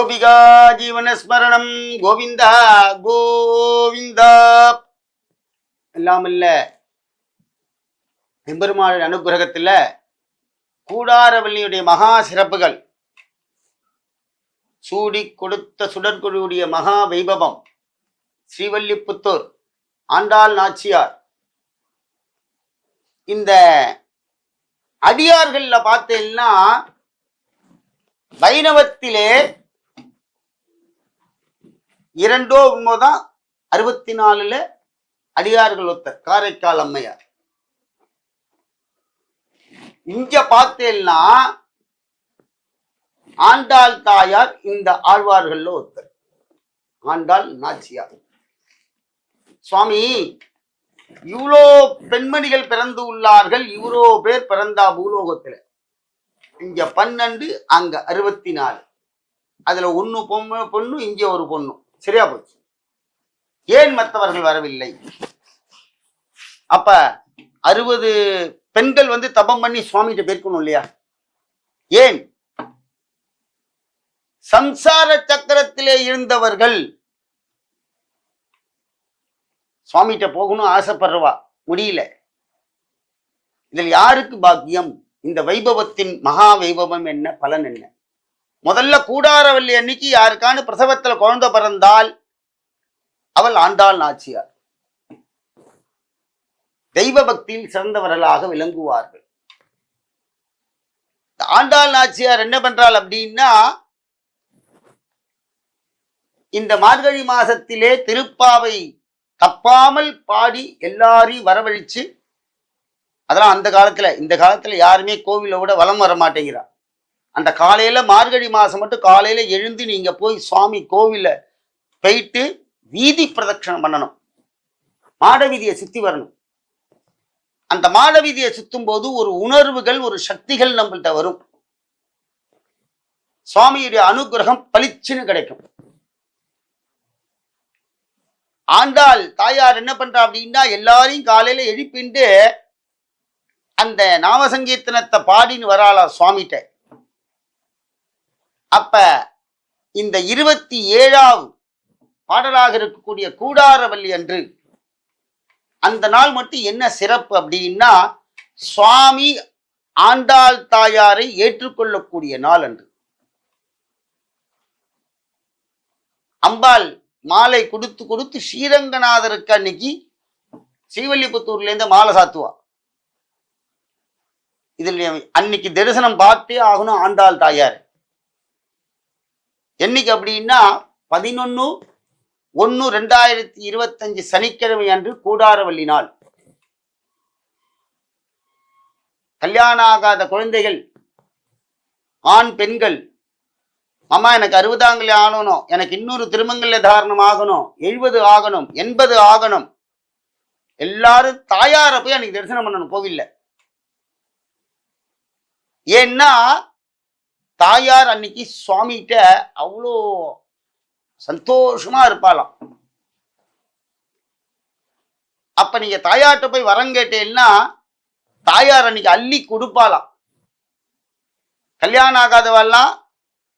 கோபிகா ஜீவனஸ்மரணம் கோவிந்தா கோவிந்தா. எல்லாமல்ல எம்பெருமானின் அனுகிரகத்துல கூடாரவல்லியுடைய மகா சிறப்புகள், சூடி கொடுத்த சுடற்குடியுடைய மகா வைபவம், ஸ்ரீவல்லிபுத்தூர் ஆண்டாள் நாச்சியார், இந்த அடியார்கள்ல பார்த்தீங்கன்னா வைணவத்திலே இரண்டோ உண்மைதான் 64ல அடியார்கள் ஒருத்தர் காரைக்கால் அம்மையார். இங்க பார்த்தேன்னா ஆண்டாள் தாயார் இந்த ஆழ்வார்கள்ல ஒருத்தர், ஆண்டாள் நாச்சியார். சுவாமி இவ்வளோ பெண்மணிகள் பிறந்து உள்ளார்கள், இவ்வளோ பேர் பிறந்தா பூலோகத்துல, இங்க 12 அங்க 64, அதுல ஒண்ணு பொண்ணு இங்க ஒரு பொண்ணு, சரியா போச்சு. ஏன் மற்றவர்கள் வரவில்லை? அப்ப 60 பெண்கள் தபம் பண்ணி சுவாமிகிட்ட பேர்க்கணும் இல்லையா? ஏன்? சம்சார சக்கரத்திலே இருந்தவர்கள் சுவாமிகிட்ட போகணும் ஆசைப்படுறவா, முடியல. இதில் யாருக்கு பாக்கியம்? இந்த வைபவத்தின் மகா வைபவம் என்ன, பலன் என்ன? முதல்ல கூடாரவல்லி அன்னைக்கு யாருக்கான பிரசவத்துல குழந்தை பிறந்தால் அவள் ஆண்டாள் நாச்சியார். தெய்வ பக்தியில் சிறந்தவர்களாக விளங்குவார்கள். ஆண்டாள் நாச்சியார் என்ன பண்றாள் அப்படின்னா, இந்த மார்கழி மாசத்திலே திருப்பாவை தப்பாமல் பாடி எல்லாரையும் வரவழைச்சு, அதெல்லாம் அந்த காலத்துல, இந்த காலத்துல யாருமே கோவிலை விட வலம் வர மாட்டேங்கிறார். அந்த காலையில மார்கழி மாசம் மட்டும் காலையில எழுந்து நீங்க போய் சுவாமி கோவில போயிட்டு வீதி பிரதட்சணம் பண்ணணும், மாட வீதியை சுத்தி வரணும். அந்த மாட வீதியை சுத்தும் போது ஒரு உணர்வுகள், ஒரு சக்திகள் நம்மள்கிட்ட வரும். சுவாமியுடைய அனுகிரகம் பளிச்சுன்னு கிடைக்கும். ஆண்டாள் தாயார் என்ன பண்றா அப்படின்னா, எல்லாரையும் காலையில எழுப்பிண்டு அந்த நாமசங்கீர்த்தனத்தை பாடின்னு வராளா சுவாமிகிட்ட. அப்ப இந்த 27வது பாடலாக இருக்கக்கூடிய கூடாரவல்லி அன்று, அந்த நாள் மட்டும் என்ன சிறப்பு அப்படின்னா, சுவாமி ஆண்டாள் தாயாரை ஏற்றுக்கொள்ளக்கூடிய நாள் அன்று. அம்பாள் மாலை கொடுத்து கொடுத்து ஸ்ரீரங்கநாதருக்கு அன்னைக்கு ஸ்ரீவல்லிபுத்தூர்ல இருந்து மாலை சாத்துவா. இதில் அன்னைக்கு தரிசனம் பார்த்தே ஆகணும் ஆண்டாள் தாயார். என்னைக்கு அப்படின்னா 11/1/2025 சனிக்கிழமை அன்று கூடாரவல்லி நாள். கல்யாணம் ஆகாத குழந்தைகள், ஆண் பெண்கள், அம்மா எனக்கு 60 ஆகணும், எனக்கு இன்னொரு திருமங்கல்ய தாரணம் ஆகணும், 70 ஆகணும், 80 ஆகணும், எல்லாரும் தாயார போய் அன்னைக்கு தரிசனம் பண்ணணும் கோவில்ல. ஏன்னா தாயார் அன்னைக்கு சுவாமிகிட்ட அவ்வளோ சந்தோஷமா இருப்பாளாம். அப்ப நீங்க தாயார்கிட்ட போய் வரம் கேட்டேன்னா தாயார் அன்னைக்கு அள்ளி கொடுப்பாளாம். கல்யாணம் ஆகாதவெல்லாம்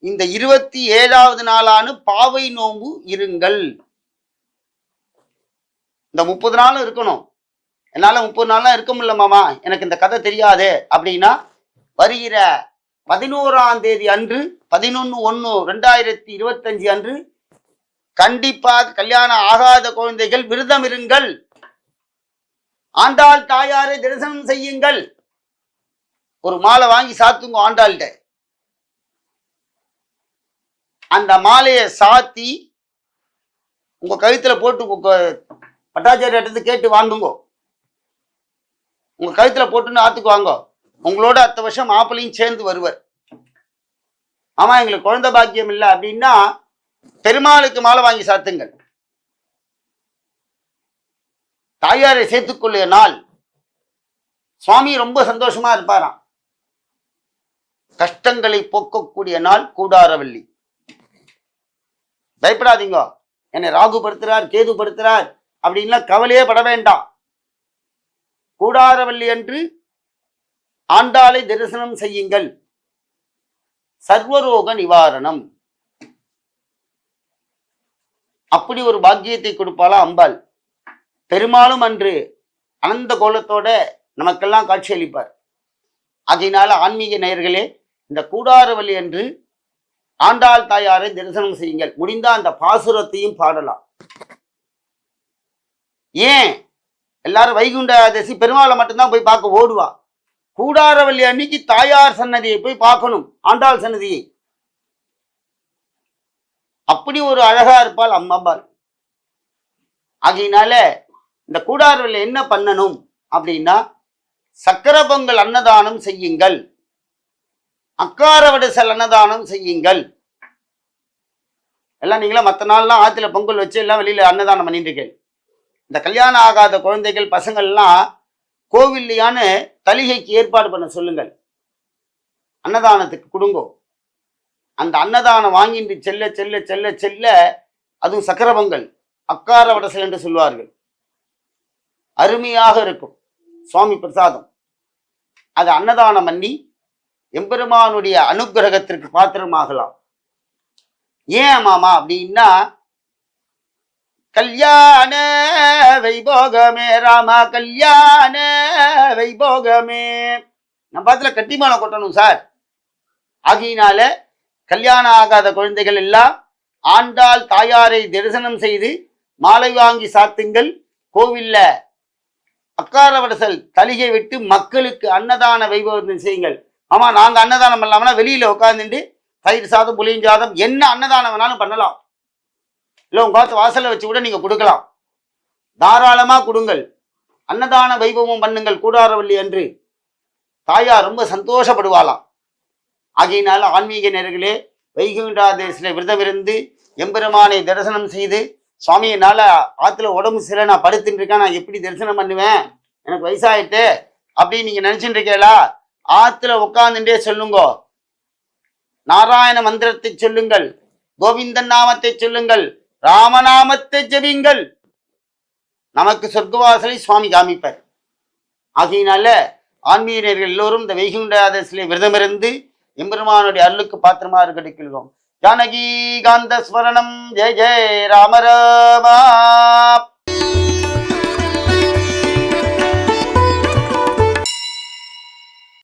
இந்த 27வது நாளான பாவை நோம்பு இருங்கள். இந்த 30 நாளும் இருக்கணும். என்னால 30 நாள்லாம் இருக்க முடியல மாமா, எனக்கு இந்த கதை தெரியாது அப்படின்னா, வருகிற 11ஆம் தேதி அன்று 11/1/2025 அன்று கண்டிப்பாக கல்யாணம் ஆகாத குழந்தைகள் விரதம் இருங்கள், ஆண்டாள் தாயாரை தரிசனம் செய்யுங்கள், ஒரு மாலை வாங்கி சாத்துங்க ஆண்டாள்கிட்ட. அந்த மாலையை சாத்தி உங்க கழுத்துல போட்டு பட்டாச்சாரியத்தை கேட்டு வாங்குங்க. உங்க கழுத்துல போட்டுன்னு ஆத்துக்கு வாங்க. உங்களோட அடுத்த வருஷம் மாப்பிள்ளையும் சேர்ந்து வருவர். ஆமா எங்களுக்கு குழந்தை பாக்கியம் இல்லை அப்படின்னா பெருமாளுக்கு மாலை வாங்கி சாத்துங்கள். தாயாரை சேர்த்துக்கொள்ளிய நாள் சுவாமி ரொம்ப சந்தோஷமா இருப்பாராம். கஷ்டங்களை போக்கக்கூடிய நாள் கூடாரவல்லி. பயப்படாதீங்க, என்னை ராகு படுத்துறார், கேது படுத்துறார் அப்படின்லாம் கவலையே பட வேண்டாம். கூடாரவல்லி அன்று ஆண்டாளை தரிசனம் செய்யுங்கள், சர்வரோக நிவாரணம். அப்படி ஒரு பாக்கியத்தை கொடுப்பாளா அம்பாள். பெருமாளும் அன்று அனந்த கோலத்தோட நமக்கெல்லாம் காட்சி அளிப்பார். ஆகையினால ஆன்மீக நேயர்களே, இந்த கூடாரவள்ளி அன்று ஆண்டாள் தாயாரை தரிசனம் செய்யுங்கள். முடிந்தா அந்த பாசுரத்தையும் பாடலாம். ஏன் எல்லாரும் வைகுண்ட ஏகாதசி பெருமாளை மட்டும்தான் போய் பார்க்க ஓடுவா. கூடாரவள்ளி அன்னைக்கு தாயார் சன்னதியை போய் பார்க்கணும், ஆண்டாள் சன்னதியை. அப்படி ஒரு அழகா இருப்பாள் அம்மாபாள். ஆகையினால இந்த கூடாரவள்ளி என்ன பண்ணணும் அப்படின்னா, சக்கர பொங்கல் அன்னதானம் செய்யுங்கள், அக்கார வடிசல் அன்னதானம் செய்யுங்கள். எல்லாம் நீங்களா மற்ற நாள்லாம் ஆத்துல பொங்கல் வச்சு எல்லாம் வெளியில அன்னதானம் பண்ணிட்டு இருக்கேன். இந்த கல்யாணம் ஆகாத குழந்தைகள் பசங்கள்லாம் கோவில்லையான தலிகைக்கு ஏற்பாடு பண்ண சொல்லுங்கள், அன்னதானத்துக்கு கொடுங்கோ. அந்த அன்னதானம் வாங்கிட்டு செல்ல செல்ல செல்ல செல்ல அதுவும் சக்கர பொங்கல் அக்கார வடசல் என்று சொல்வார்கள், அருமையாக இருக்கும் சுவாமி பிரசாதம். அது அன்னதானம் பண்ணி எம்பெருமானுடைய அனுக்கிரகத்திற்கு பாத்திரமாகலாம். ஏன் மாமா அப்படின்னா, கல்யாண வைபோகமே ராமா கல்யாண வைபோகமே. நம்ம பாத்துல கட்டிமான கொட்டணும் சார். ஆகையினால கல்யாணம் ஆகாத குழந்தைகள் எல்லாம் ஆண்டாள் தாயாரை தரிசனம் செய்து மாலை வாங்கி சாத்துங்கள். கோவில்ல அக்கார வடசல் தலிகை விட்டு மக்களுக்கு அன்னதான வைபவத்தை செய்யுங்கள். ஆமா, நாங்க அன்னதானம் பண்ணலாம்னா வெளியில உட்காந்துட்டு தயிர் சாதம் புளியும் சாதம் என்ன அன்னதானம் வேணாலும் பண்ணலாம். இல்லை உங்க காத்து வாசல்ல வச்சு கூட நீங்க கொடுக்கலாம். தாராளமா கொடுங்கள், அன்னதான வைபவம் பண்ணுங்கள். கூடாரவள்ளி அன்று தாயார் ரொம்ப சந்தோஷப்படுவாளாம். ஆகையினால ஆன்மீக நேயர்களே, வைகுண்ட ஏகாதசியில விரதம் இருந்து எம்பெருமானை தரிசனம் செய்து, சுவாமி என்னால ஆத்துல உடம்பு சில நான் படுத்துட்டு இருக்கேன், நான் எப்படி தரிசனம் பண்ணுவேன், எனக்கு வயசாயிட்டு அப்படின்னு நீங்க நினைச்சுட்டு இருக்கீங்களா? ஆத்துல உட்கார்ந்துட்டே சொல்லுங்கோ, நாராயண மந்திரத்தை சொல்லுங்கள், கோவிந்தன் நாமத்தை சொல்லுங்கள், ராமநாமத்தை ஜெபிங்கள். நமக்கு சொர்க்கவாசலை சுவாமி காமிப்பார். ஆகையினால ஆன்மீகர்கள் எல்லோரும் இந்த வைகுண்ட ஏகாதசியிலே விரதமிருந்து எம்பெருமானுடைய அருளுக்கு பாத்திரமா கிடைக்கிறோம். ஜானகி காந்த ஸ்மரணம். ஜெய ஜெய ராம ராமா.